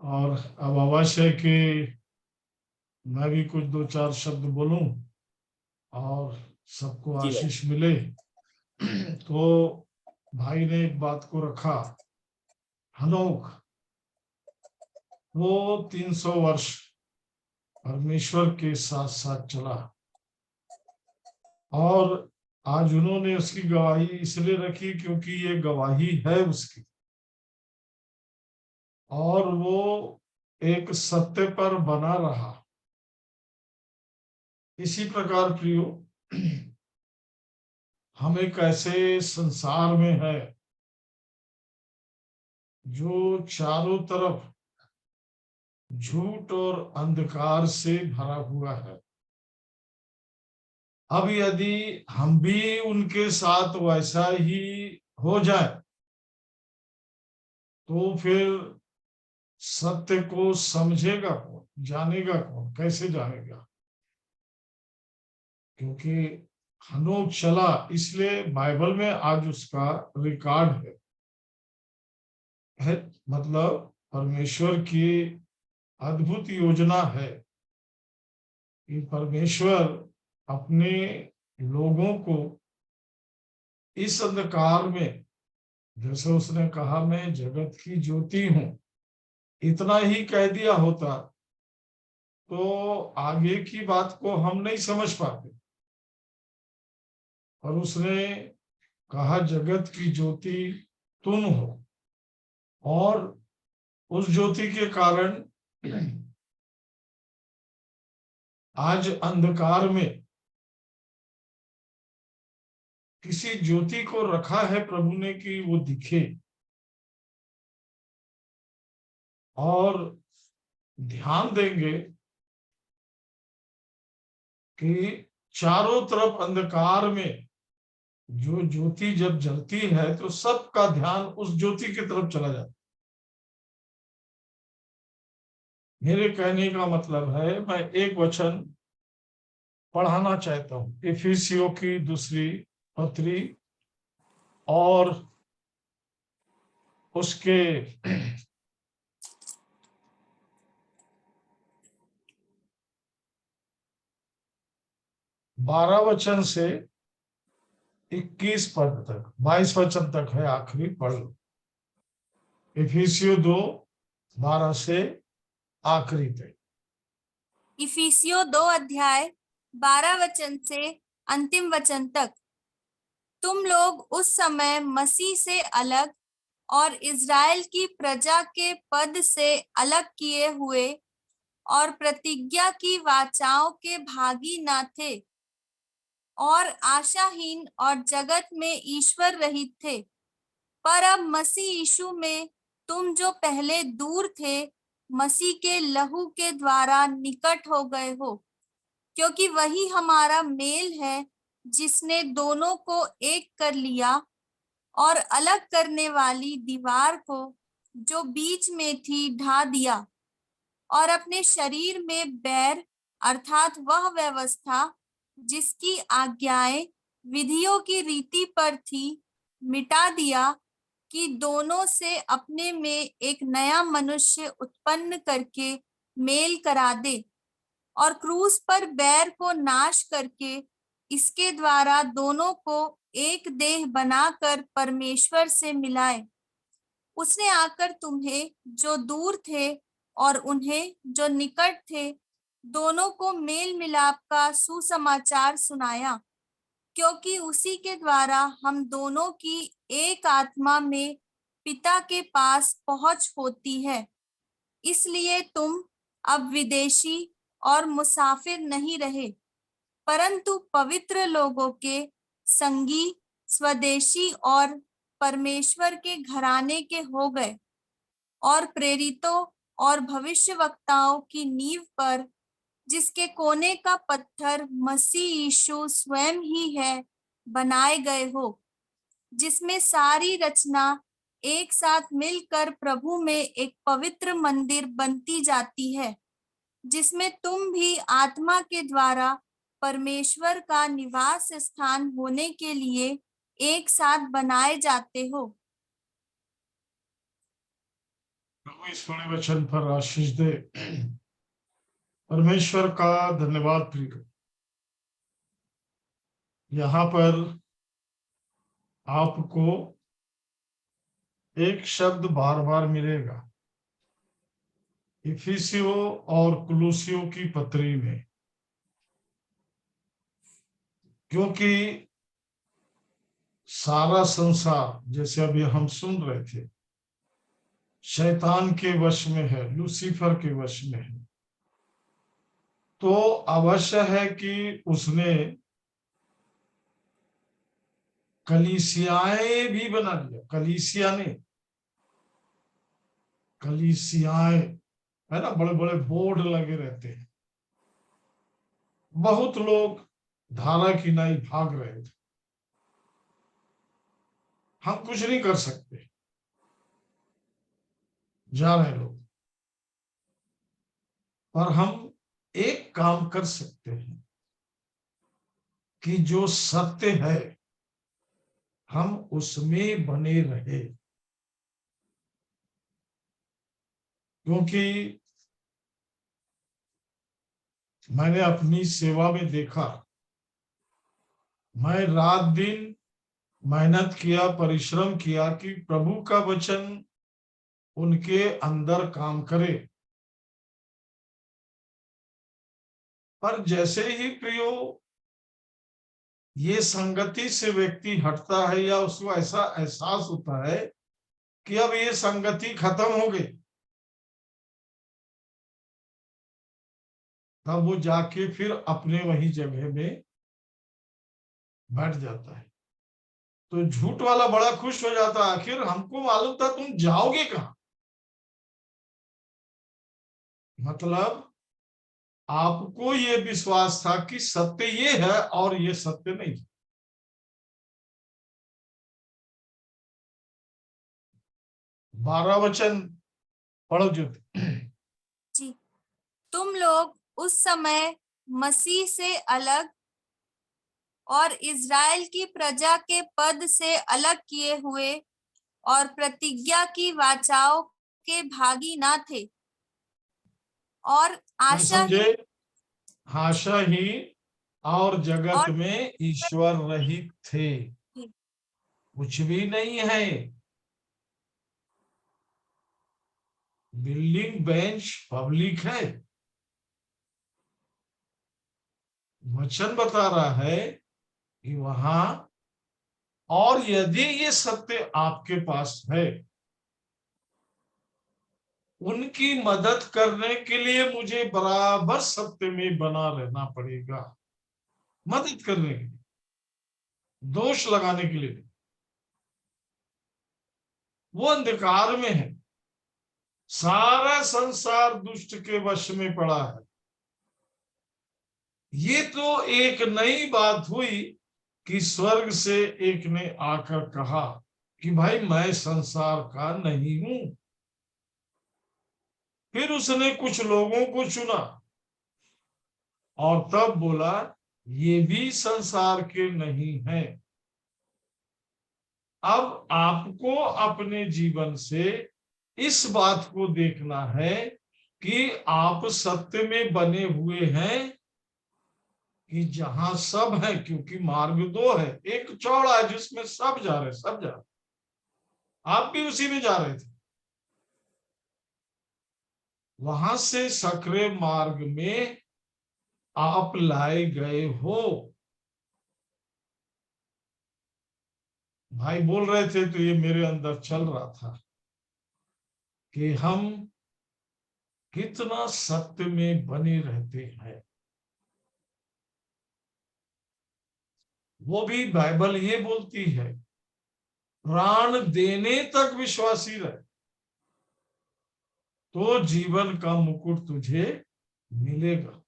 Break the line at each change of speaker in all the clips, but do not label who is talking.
और अब अवश्य है कि मैं भी कुछ दो चार शब्द बोलूं और सबको
जी भाई।
आशीष मिले। तो भाई ने एक बात को रखा, हनोक वो 300 वर्ष परमेश्वर के साथ साथ चला, और आज उन्होंने उसकी गवाही इसलिए रखी क्योंकि ये गवाही है उसकी, और वो एक सत्य पर बना रहा। इसी प्रकार प्रियो, हम एक ऐसे संसार में है जो चारों तरफ झूठ और अंधकार से भरा हुआ है। अब यदि हम भी उनके साथ वैसा ही हो जाए तो फिर सत्य को समझेगा कौन, जानेगा कौन, कैसे जानेगा? क्योंकि हनोक चला, इसलिए बाइबल में आज उसका रिकॉर्ड है। मतलब परमेश्वर की अद्भुत योजना है कि परमेश्वर अपने लोगों को इस अंधकार में, जैसे उसने कहा मैं जगत की ज्योति हूं, इतना ही कह दिया होता तो आगे की बात को हम नहीं समझ पाते। और उसने कहा जगत की ज्योति तुम हो, और उस ज्योति के कारण आज अंधकार में किसी ज्योति को रखा है प्रभु ने कि वो दिखे। और ध्यान देंगे कि चारों तरफ अंधकार में जो ज्योति जब जलती है तो सबका ध्यान उस ज्योति की तरफ चला जाता है। मेरे कहने का मतलब है, मैं एक वचन पढ़ाना चाहता हूं, इफिसियों की दूसरी पत्री और उसके 12 वचन से 21 पद तक, 22 वचन तक है, आखिरी पढ़ लो। इफिसियो 2:12 से आखिरी तक।
इफिसियो 2 अध्याय 12 वचन से अंतिम वचन तक। तुम लोग उस समय मसीह से अलग और इज़राइल की प्रजा के पद से अलग किए हुए और प्रतिज्ञा की वाचाओं के भागी न थे, और आशाहीन और जगत में ईश्वर रहित थे। पर अब मसीह यीशु में तुम जो पहले दूर थे, मसीह के लहू के द्वारा निकट हो गए हो, क्योंकि वही हमारा मेल है जिसने दोनों को एक कर लिया और अलग करने वाली दीवार को जो बीच में थी ढा दिया, और अपने शरीर में बैर अर्थात वह व्यवस्था जिसकी आज्ञाएं विधियों की रीति पर थी मिटा दिया, कि दोनों से अपने में एक नया मनुष्य उत्पन्न करके मेल करा दे, और क्रूस पर बैर को नाश करके इसके द्वारा दोनों को एक देह बनाकर परमेश्वर से मिलाए। उसने आकर तुम्हें जो दूर थे और उन्हें जो निकट थे, दोनों को मेल मिलाप का सुसमाचार सुनाया, क्योंकि उसी के द्वारा हम दोनों की एक आत्मा में पिता के पास पहुंच होती है। इसलिए तुम अब विदेशी और मुसाफिर नहीं रहे, परंतु पवित्र लोगों के संगी, स्वदेशी और परमेश्वर के घराने के हो गए, और प्रेरितों और भविष्यवक्ताओं की नींव पर, जिसके कोने का पत्थर मसीह यीशु स्वयं ही है, बनाए गए हो, जिसमें सारी रचना एक साथ मिलकर प्रभु में एक पवित्र मंदिर बनती जाती है, जिसमें तुम भी आत्मा के द्वारा परमेश्वर का निवास स्थान होने के लिए एक साथ बनाए जाते हो।
प्रभु इस बड़े वचन पर आशीष दे। परमेश्वर का धन्यवाद प्रिय। यहाँ पर आपको एक शब्द बार बार मिलेगा इफिसियों और कुलुसियों की पत्री में, क्योंकि सारा संसार जैसे अभी हम सुन रहे थे शैतान के वश में है, लूसीफर के वश में है, तो अवश्य है कि उसने कलीसियाएं भी बना लिया। कलीसिया ने, कलीसियाएं है ना, बड़े बड़े बोर्ड लगे रहते हैं, बहुत लोग धारा किनाई भाग रहे थे। हम कुछ नहीं कर सकते, जा रहे लोग, पर हम एक काम कर सकते हैं कि जो सत्य है हम उसमें बने रहे। क्योंकि मैंने अपनी सेवा में देखा, मैं रात दिन मेहनत किया, परिश्रम किया कि प्रभु का वचन उनके अंदर काम करे, पर जैसे ही प्रियो ये संगति से व्यक्ति हटता है या उसको ऐसा एहसास होता है कि अब ये संगति खत्म हो गई, तब वो जाके फिर अपने वही जगह में बैठ जाता है। तो झूठ वाला बड़ा खुश हो जाता है, आखिर हमको मालूम था तुम जाओगे कहां। मतलब आपको ये विश्वास था कि सत्य ये है और ये सत्य नहीं। 12 वचन पढ़ो ज्योति।
जी, तुम लोग उस समय मसीह से अलग और इज़राइल की प्रजा के पद से अलग किए हुए और प्रतिज्ञा की वाचाओं के भागी ना थे, और
नहीं
आशा
समझे?
ही
आशा ही और जगत
और
में ईश्वर रहित थे, कुछ भी नहीं है। बिल्डिंग बेंच पब्लिक है। वचन बता रहा है कि वहां, और यदि ये सत्य आपके पास है, उनकी मदद करने के लिए मुझे बराबर सत्य में बना रहना पड़ेगा। मदद करने के लिए, दोष लगाने के लिए। वो अंधकार में है, सारा संसार दुष्ट के वश में पड़ा है। ये तो एक नई बात हुई कि स्वर्ग से एक ने आकर कहा कि भाई मैं संसार का नहीं हूं। फिर उसने कुछ लोगों को चुना और तब बोला ये भी संसार के नहीं है। अब आपको अपने जीवन से इस बात को देखना है कि आप सत्य में बने हुए हैं कि जहां सब है, क्योंकि मार्ग दो है, एक चौड़ा है जिसमें सब जा रहे, सब जा रहे, आप भी उसी में जा रहे थे। वहां से सकरे मार्ग में आप लाए गए हो। भाई बोल रहे थे तो ये मेरे अंदर चल रहा था कि हम कितना सत्य में बने रहते हैं। वो भी बाइबल ये बोलती है प्राण देने तक विश्वासी रहे तो जीवन का मुकुट तुझे मिलेगा।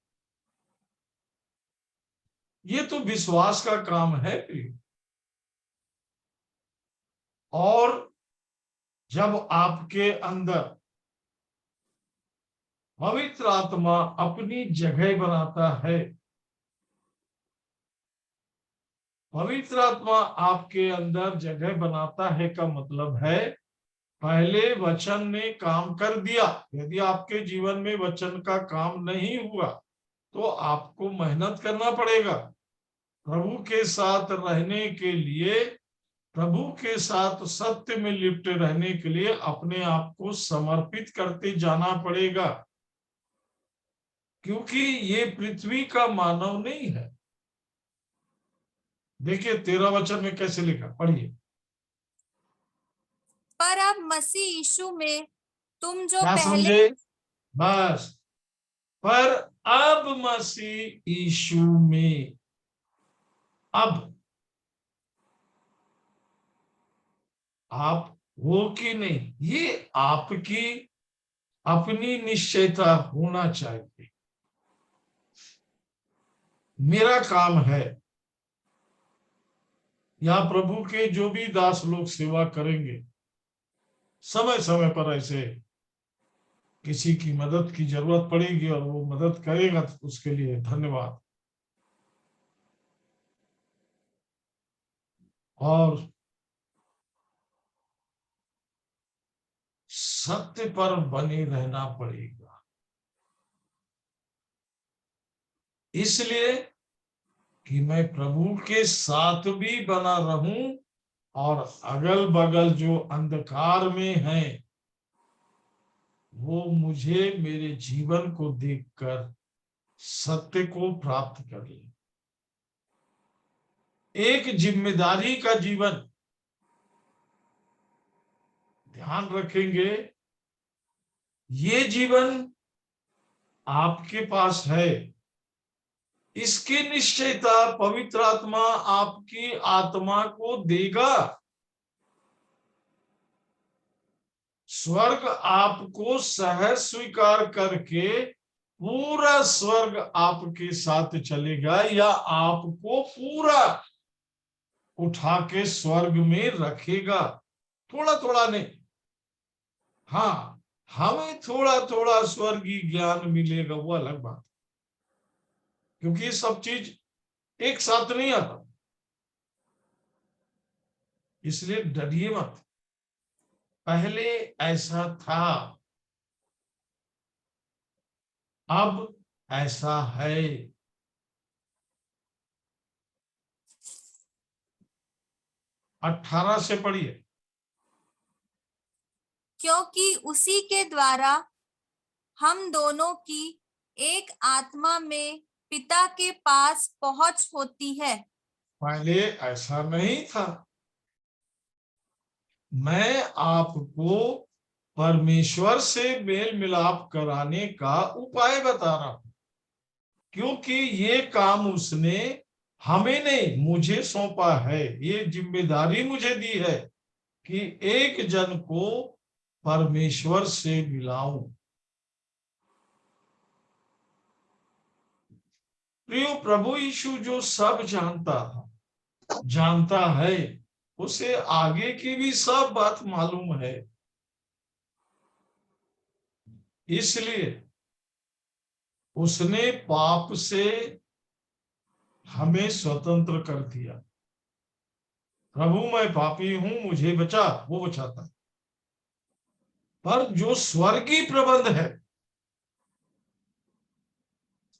ये तो विश्वास का काम है प्रिय। और जब आपके अंदर पवित्र आत्मा अपनी जगह बनाता है, पवित्र आत्मा आपके अंदर जगह बनाता है का मतलब है पहले वचन ने काम कर दिया। यदि आपके जीवन में वचन का काम नहीं हुआ तो आपको मेहनत करना पड़ेगा। प्रभु के साथ रहने के लिए, प्रभु के साथ सत्य में लिप्त रहने के लिए अपने आप को समर्पित करते जाना पड़ेगा, क्योंकि ये पृथ्वी का मानव नहीं है। देखिए 13 वचन में कैसे लिखा, पढ़िए।
पर अब मसीह यीशु में तुम जो
क्या
पहले
समझे? बस, पर अब मसीह यीशु में, अब आप हो कि नहीं, ये आपकी अपनी निश्चयता होना चाहिए। मेरा काम है, या प्रभु के जो भी दास लोग सेवा करेंगे, समय समय पर ऐसे किसी की मदद की जरूरत पड़ेगी और वो मदद करेगा तो उसके लिए धन्यवाद। और सत्य पर बने रहना पड़ेगा, इसलिए कि मैं प्रभु के साथ भी बना रहूं और अगल बगल जो अंधकार में है वो मुझे मेरे जीवन को देखकर सत्य को प्राप्त कर ले। एक जिम्मेदारी का जीवन, ध्यान रखेंगे, ये जीवन आपके पास है, इसकी निश्चयता पवित्र आत्मा आपकी आत्मा को देगा। स्वर्ग आपको सहज स्वीकार करके पूरा स्वर्ग आपके साथ चलेगा, या आपको पूरा उठा के स्वर्ग में रखेगा। थोड़ा थोड़ा नहीं, हाँ, हमें थोड़ा थोड़ा स्वर्गीय ज्ञान मिलेगा, वो अलग बात, क्योंकि ये सब चीज एक साथ नहीं आता। इसलिए डरिए मत, पहले ऐसा था, अब ऐसा है। 18 से पढ़िए।
क्योंकि उसी के द्वारा हम दोनों की एक आत्मा में पिता के पास पहुंच होती है।
पहले ऐसा नहीं था। मैं आपको परमेश्वर से मेल मिलाप कराने का उपाय बता रहा हूं, क्योंकि ये काम उसने हमें नहीं, मुझे सौंपा है। ये जिम्मेदारी मुझे दी है कि एक जन को परमेश्वर से मिलाऊं। प्रियो, प्रभु यीशु जो सब जानता था, जानता है, उसे आगे की भी सब बात मालूम है, इसलिए उसने पाप से हमें स्वतंत्र कर दिया। प्रभु मैं पापी हूं, मुझे बचा, वो बचाता। पर जो स्वर्गीय प्रबंध है,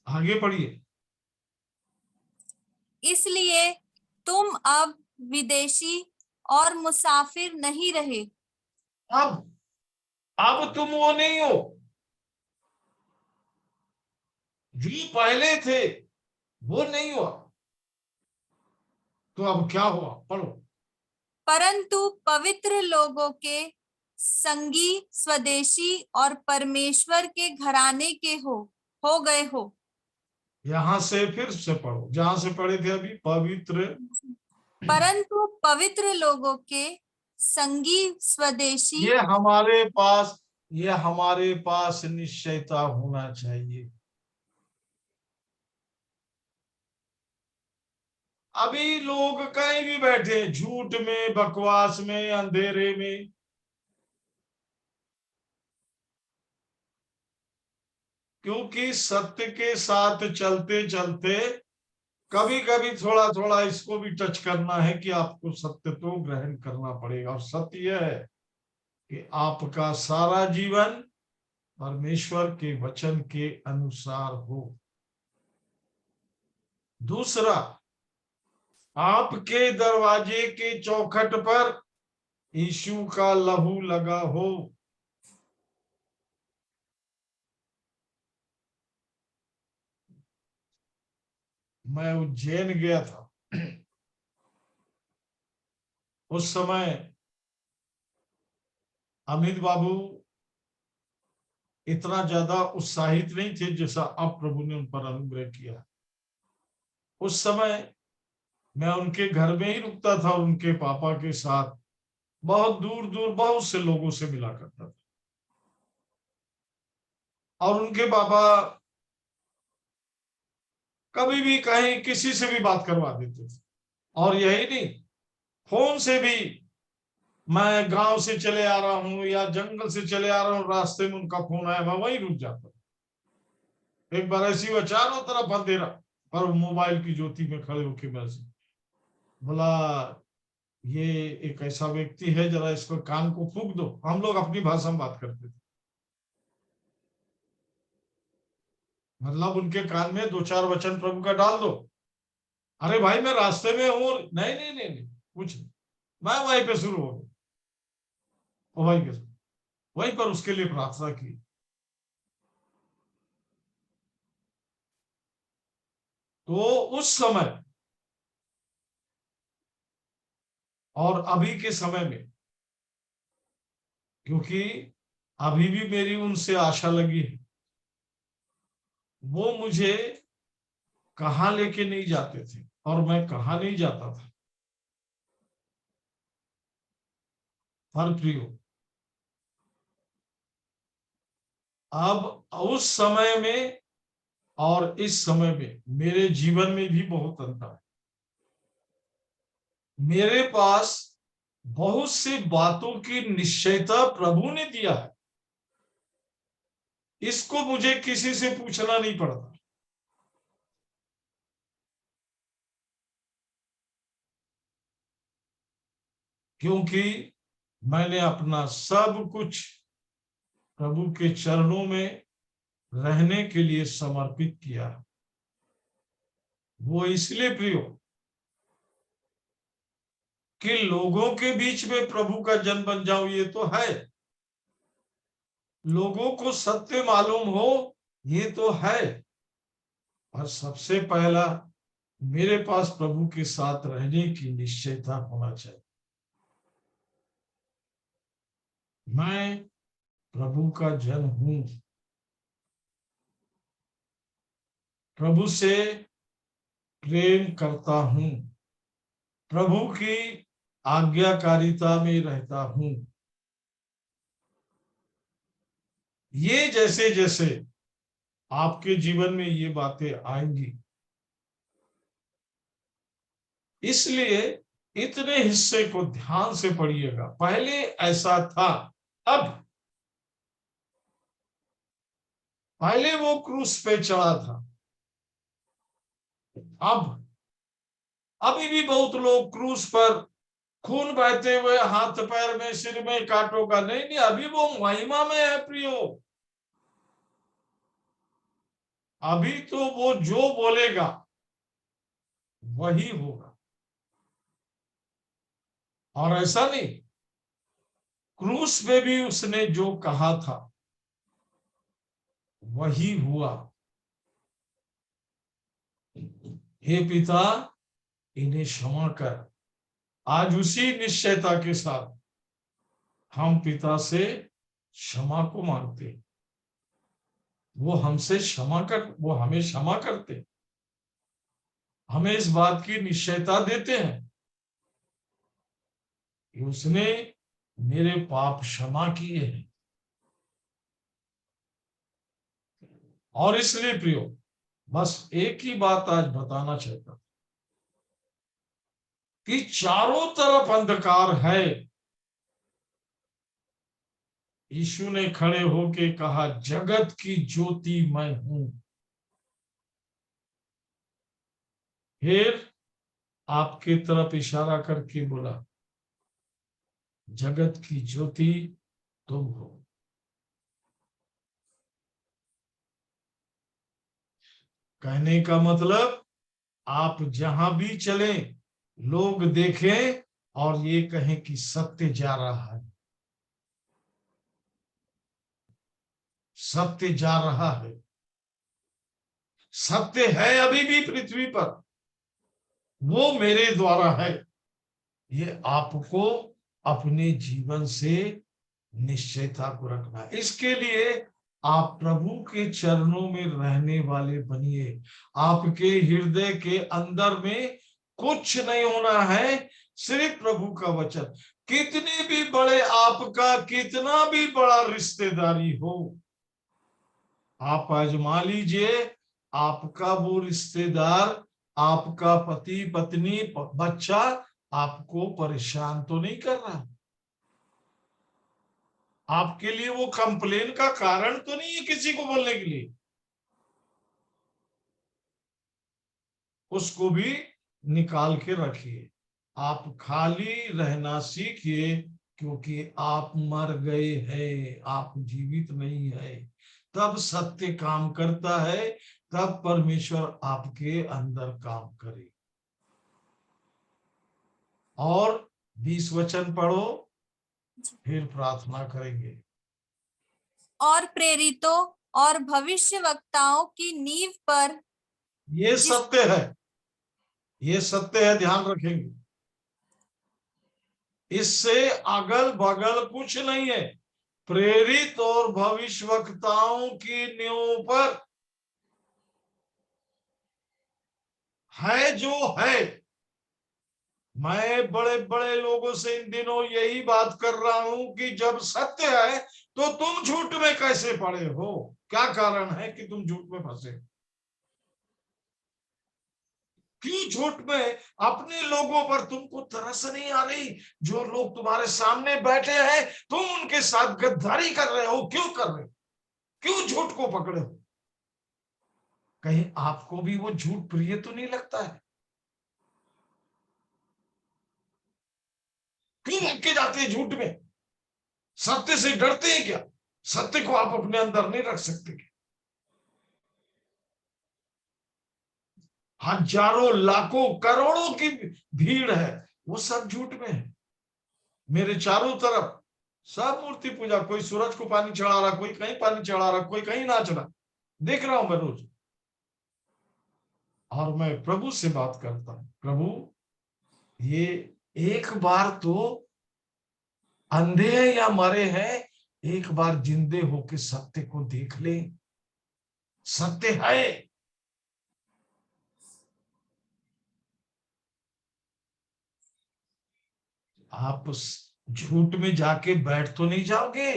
आगे पढ़िए।
इसलिए तुम अब विदेशी और मुसाफिर नहीं रहे।
अब तुम वो नहीं हो जो पहले थे, वो नहीं हुआ। तो अब क्या हुआ, पढ़ो।
परंतु पवित्र लोगों के संगी, स्वदेशी और परमेश्वर के घराने के हो गए हो।
यहां से फिर से पढ़ो, जहां से पढ़े थे अभी, पवित्र।
परंतु पवित्र लोगों के संगी, स्वदेशी।
ये हमारे पास निश्चयता होना चाहिए। अभी लोग कहीं भी बैठे, झूठ में, बकवास में, अंधेरे में, क्योंकि सत्य के साथ चलते चलते कभी कभी थोड़ा थोड़ा इसको भी टच करना है कि आपको सत्य तो ग्रहण करना पड़ेगा। और सत्य यह है कि आपका सारा जीवन परमेश्वर के वचन के अनुसार हो। दूसरा, आपके दरवाजे के चौखट पर यीशु का लहू लगा हो। मैं उज्जैन गया था, उस समय अमित बाबू इतना ज्यादा उत्साहित नहीं थे जैसा अब प्रभु ने उन पर अनुग्रह किया। उस समय मैं उनके घर में ही रुकता था, उनके पापा के साथ बहुत दूर दूर बहुत से लोगों से मिला करता था, और उनके पापा कभी भी कहीं किसी से भी बात करवा देते थे। और यही नहीं, फोन से भी मैं गांव से चले आ रहा हूं या जंगल से चले आ रहा हूं, रास्ते में उनका फोन आया, मैं वहीं रुक जाता। एक बार ऐसी हुआ, चारों तरफ अंधेरा, पर मोबाइल की ज्योति में खड़े होके मैं बोला, ये एक ऐसा व्यक्ति है, जरा इसको कान को फूंक दो। हम लोग अपनी भाषा में बात करते थे, मतलब उनके कान में दो चार वचन प्रभु का डाल दो। अरे भाई, मैं रास्ते में हूं। नहीं नहीं नहीं नहीं, कुछ नहीं। मैं वहीं पे शुरू हो गया, वहीं पे वहीं पर उसके लिए प्रार्थना की। तो उस समय और अभी के समय में, क्योंकि अभी भी मेरी उनसे आशा लगी है, वो मुझे कहाँ लेके नहीं जाते थे और मैं कहाँ नहीं जाता था। हर प्रियो, अब उस समय में और इस समय में मेरे जीवन में भी बहुत अंतर है। मेरे पास बहुत सी बातों की निश्चयता प्रभु ने दिया है, इसको मुझे किसी से पूछना नहीं पड़ता। क्योंकि मैंने अपना सब कुछ प्रभु के चरणों में रहने के लिए समर्पित किया। वो इसलिए प्रियो कि लोगों के बीच में प्रभु का जन बन जाऊं, ये तो है। लोगों को सत्य मालूम हो, ये तो है। और सबसे पहला, मेरे पास प्रभु के साथ रहने की निश्चयता होना चाहिए। मैं प्रभु का जन हूं, प्रभु से प्रेम करता हूं, प्रभु की आज्ञाकारिता में रहता हूं। ये जैसे जैसे आपके जीवन में ये बातें आएंगी, इसलिए इतने हिस्से को ध्यान से पढ़िएगा। पहले ऐसा था, अब पहले वो क्रूस पे चढ़ा था, अब अभी भी बहुत लोग क्रूस पर खून बहते हुए हाथ पैर में सिर में कांटों का, नहीं नहीं, अभी वो महिमा में है प्रियो। अभी तो वो जो बोलेगा वही होगा। और ऐसा नहीं, क्रूस पे भी उसने जो कहा था वही हुआ। हे पिता, इन्हें क्षमा कर। आज उसी निश्चयता के साथ हम पिता से क्षमा को मांगते, वो हमसे क्षमा कर, वो हमें क्षमा करते, हमें इस बात की निश्चयता देते हैं कि उसने मेरे पाप क्षमा किए हैं। और इसलिए प्रियो, बस एक ही बात आज बताना चाहता कि चारों तरफ अंधकार है। यीशु ने खड़े होके कहा, जगत की ज्योति मैं हूं। फिर आपकी तरफ इशारा करके बोला, जगत की ज्योति तुम हो। कहने का मतलब आप जहां भी चले लोग देखें और ये कहें कि सत्य जा रहा है, सत्य जा रहा है, सत्य है अभी भी पृथ्वी पर, वो मेरे द्वारा है। ये आपको अपने जीवन से निश्चयता को रखना है। इसके लिए आप प्रभु के चरणों में रहने वाले बनिए। आपके हृदय के अंदर में कुछ नहीं होना है, सिर्फ प्रभु का वचन। कितने भी बड़े आपका कितना भी बड़ा रिश्तेदारी हो, आप आजमा लीजिए, आपका वो रिश्तेदार, आपका पति पत्नी बच्चा आपको परेशान तो नहीं कर रहा, आपके लिए वो कंप्लेन का कारण तो नहीं है किसी को बोलने के लिए। उसको भी निकाल के रखिए। आप खाली रहना सीखिए, क्योंकि आप मर गए हैं, आप जीवित नहीं है। तब सत्य काम करता है, तब परमेश्वर आपके अंदर काम करे। और 20 वचन पढ़ो, फिर प्रार्थना करेंगे।
और प्रेरितों और भविष्यवक्ताओं की नींव पर
ये सत्य है, ये सत्य है, ध्यान रखेंगे। इससे अगल बगल कुछ नहीं है। प्रेरित और भविष्यवक्ताओं की नींव पर है जो है। मैं बड़े बड़े लोगों से इन दिनों यही बात कर रहा हूं कि जब सत्य है तो तुम झूठ में कैसे पड़े हो? क्या कारण है कि तुम झूठ में फंसे? क्यों झूठ में? अपने लोगों पर तुमको तरस नहीं आ रही? जो लोग तुम्हारे सामने बैठे हैं, तुम उनके साथ गद्दारी कर रहे हो। क्यों कर रहे हो? क्यों झूठ को पकड़े हो? कहीं आपको भी वो झूठ प्रिय तो नहीं लगता है? क्यों लटके जाते हैं झूठ में? सत्य से डरते हैं क्या? सत्य को आप अपने अंदर नहीं रख सकते? हजारों लाखों करोड़ों की भीड़ है, वो सब झूठ में है। मेरे चारों तरफ सब मूर्ति पूजा, कोई सूरज को पानी चढ़ा रहा, कोई कहीं पानी चढ़ा रहा, कोई कहीं नाच रहा, देख रहा हूं मैं रोज। और मैं प्रभु से बात करता हूं, प्रभु ये एक बार तो अंधे हैं या मरे हैं, एक बार जिंदे होके सत्य को देख ले। सत्य है। आप झूठ में जाके बैठ तो नहीं जाओगे,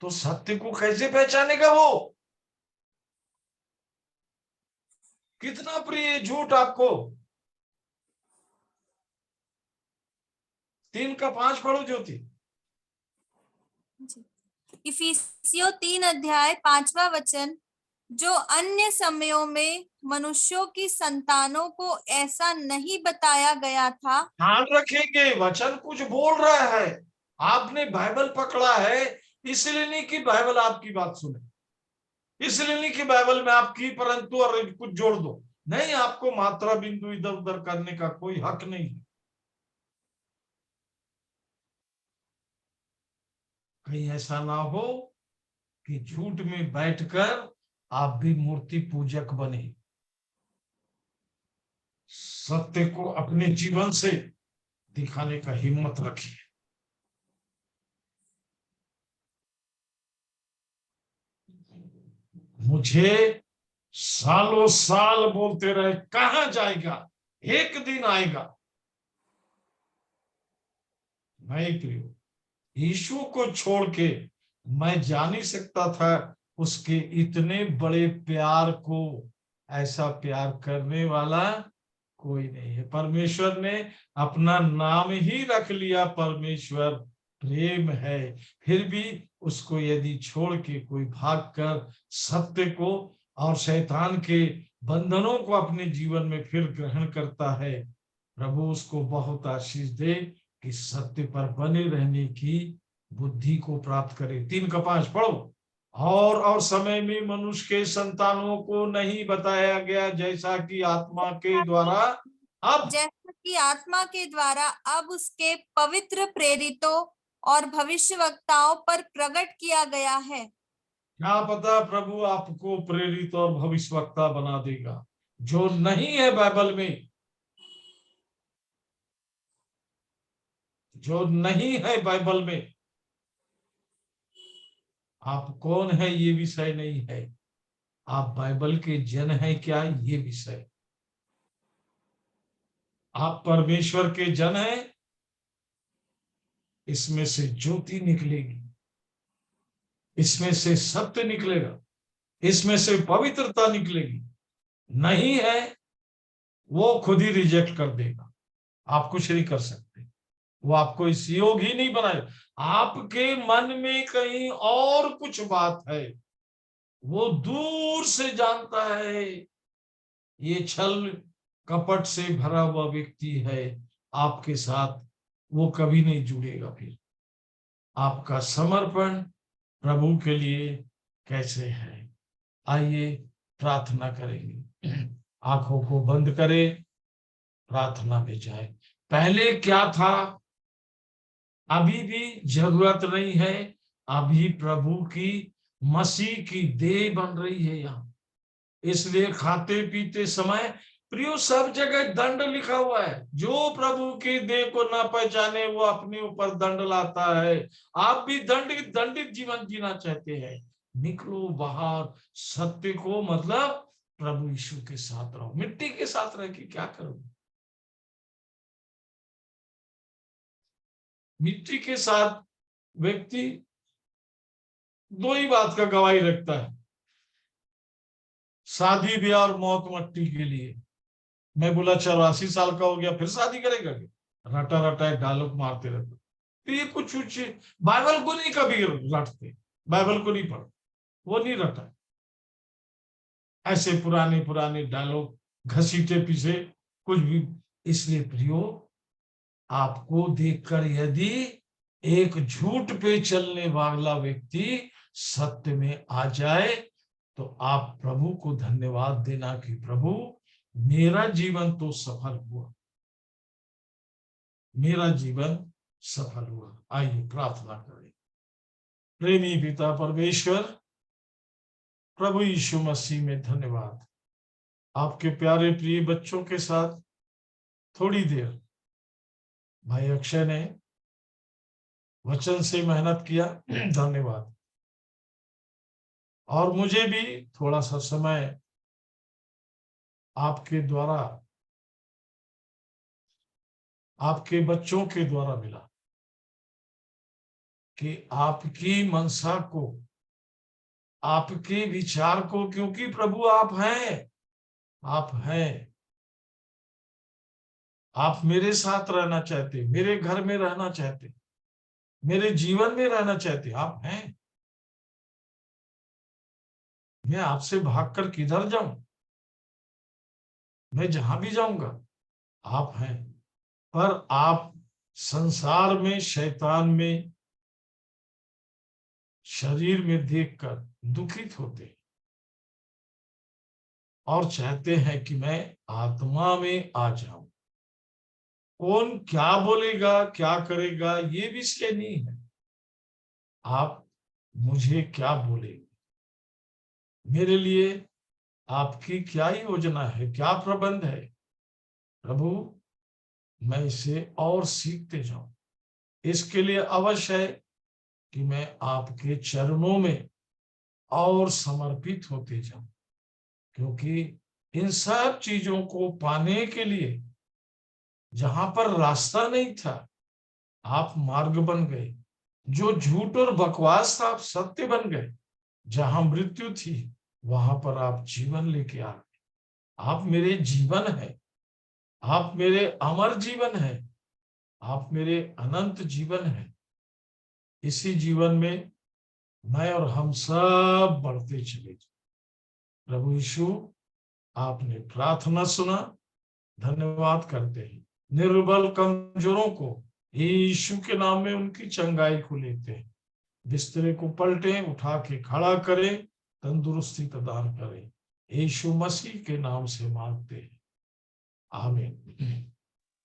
तो सत्य को कैसे पहचानेगा वो? कितना प्रिय झूठ आपको। 3:5 पढ़ो ज्योति।
इफिसियों 3 अध्याय 5वां वचन, जो अन्य समयों में मनुष्यों की संतानों को ऐसा नहीं बताया गया था।
ध्यान रखेंगे, वचन कुछ बोल रहा है। आपने बाइबल पकड़ा है, इसलिए नहीं कि बाइबल आपकी बात सुने, इसलिए नहीं कि बाइबल में आपकी परंतु और कुछ जोड़ दो। नहीं, आपको मात्रा बिंदु इधर उधर करने का कोई हक नहीं है। कहीं ऐसा ना हो कि झूठ में बैठकर आप भी मूर्ति पूजक बने। सत्य को अपने जीवन से दिखाने का हिम्मत रखिए। मुझे सालों साल बोलते रहे, कहां जाएगा, एक दिन आएगा। नहीं प्रियो, यीशु को छोड़ के मैं जा नहीं सकता था उसके इतने बड़े प्यार को। ऐसा प्यार करने वाला कोई नहीं है। परमेश्वर ने अपना नाम ही रख लिया, परमेश्वर प्रेम है। फिर भी उसको यदि छोड़ के कोई भागकर सत्य को और शैतान के बंधनों को अपने जीवन में फिर ग्रहण करता है, प्रभु उसको बहुत आशीष दे कि सत्य पर बने रहने की बुद्धि को प्राप्त करे। 3:5 पढ़ो। और समय में मनुष्य के संतानों को नहीं बताया गया, जैसा कि आत्मा के द्वारा अब
जैसा कि आत्मा के द्वारा अब उसके पवित्र प्रेरितों और भविष्यवक्ताओं पर प्रकट किया गया है।
क्या पता प्रभु आपको प्रेरित और भविष्यवक्ता बना देगा। जो नहीं है बाइबल में, जो नहीं है बाइबल में, आप कौन है ये विषय नहीं है, आप बाइबल के जन है क्या ये विषय। आप परमेश्वर के जन हैं, इसमें से ज्योति निकलेगी, इसमें से सत्य निकलेगा, इसमें से पवित्रता निकलेगी। नहीं है वो खुद ही रिजेक्ट कर देगा, आप कुछ नहीं कर सकते, वो आपको इस योग ही नहीं बनाए। आपके मन में कहीं और कुछ बात है, वो दूर से जानता है ये छल कपट से भरा हुआ व्यक्ति है आपके साथ, वो कभी नहीं जुड़ेगा। फिर आपका समर्पण प्रभु के लिए कैसे है, आइए प्रार्थना करेंगे। आंखों को बंद करें, प्रार्थना में जाए। पहले क्या था, अभी भी जरूरत नहीं है, अभी प्रभु की मसीह की देह बन रही है यहाँ। इसलिए खाते पीते समय प्रियो सब जगह दंड लिखा हुआ है। जो प्रभु की देह को ना पहचाने वो अपने ऊपर दंड लाता है। आप भी दंडित जीवन जीना चाहते हैं, निकलो बाहर सत्य को, मतलब प्रभु यीशु के साथ रहो। मिट्टी के साथ रह के क्या करोगे? मिट्टी के साथ व्यक्ति दो ही बात का गवाही रखता है, शादी ब्याह और मौत मट्टी के लिए। मैं बोला 84 साल का हो गया फिर शादी करेगा क्या? रटा रटा डायलॉग मारते रहते। तो ये कुछ बाइबल को नहीं कभी रटते, बाइबल को नहीं पढ़, वो नहीं रटा। ऐसे पुराने पुराने डायलॉग घसीटे पीछे कुछ भी। इसलिए प्रियो, आपको देखकर यदि एक झूठ पे चलने वाला व्यक्ति सत्य में आ जाए तो आप प्रभु को धन्यवाद देना कि प्रभु मेरा जीवन तो सफल हुआ, मेरा जीवन सफल हुआ। आइए प्रार्थना करें। प्रेमी पिता परमेश्वर, प्रभु यीशु मसीह में धन्यवाद। आपके प्यारे प्रिय बच्चों के साथ थोड़ी देर भाई अक्षय ने वचन से मेहनत किया, धन्यवाद। और मुझे भी थोड़ा सा समय आपके द्वारा, आपके बच्चों के द्वारा मिला कि आपकी मनसा को, आपके विचार को, क्योंकि प्रभु आप हैं, आप हैं, आप मेरे साथ रहना चाहते, मेरे घर में रहना चाहते, मेरे जीवन में रहना चाहते, आप हैं। मैं आपसे भागकर किधर जाऊं? मैं जहां भी जाऊंगा आप हैं। पर आप संसार में, शैतान में, शरीर में देखकर दुखित होते और चाहते हैं कि मैं आत्मा में आ जाऊं। कौन क्या बोलेगा, क्या करेगा, ये विषय नहीं है। आप मुझे क्या बोलेंगे, मेरे लिए आपकी क्या योजना है, क्या प्रबंध है प्रभु, मैं इसे और सीखते जाऊं। इसके लिए अवश्य है कि मैं आपके चरणों में और समर्पित होते जाऊं, क्योंकि इन सब चीजों को पाने के लिए जहां पर रास्ता नहीं था आप मार्ग बन गए, जो झूठ और बकवास था आप सत्य बन गए, जहां मृत्यु थी वहां पर आप जीवन लेके आ गए। आप मेरे जीवन है, आप मेरे अमर जीवन है, आप मेरे अनंत जीवन है। इसी जीवन में मैं और हम सब बढ़ते चले। प्रभु यीशु, आपने प्रार्थना सुना, धन्यवाद करते हैं। निर्बल कमजोरों को यीशु के नाम में उनकी चंगाई को लेते हैं, बिस्तरे को पलटे, उठा के खड़ा करे, तंदुरुस्ती प्रदान करे। यीशु मसीह के नाम से मांगते हैं, आमीन।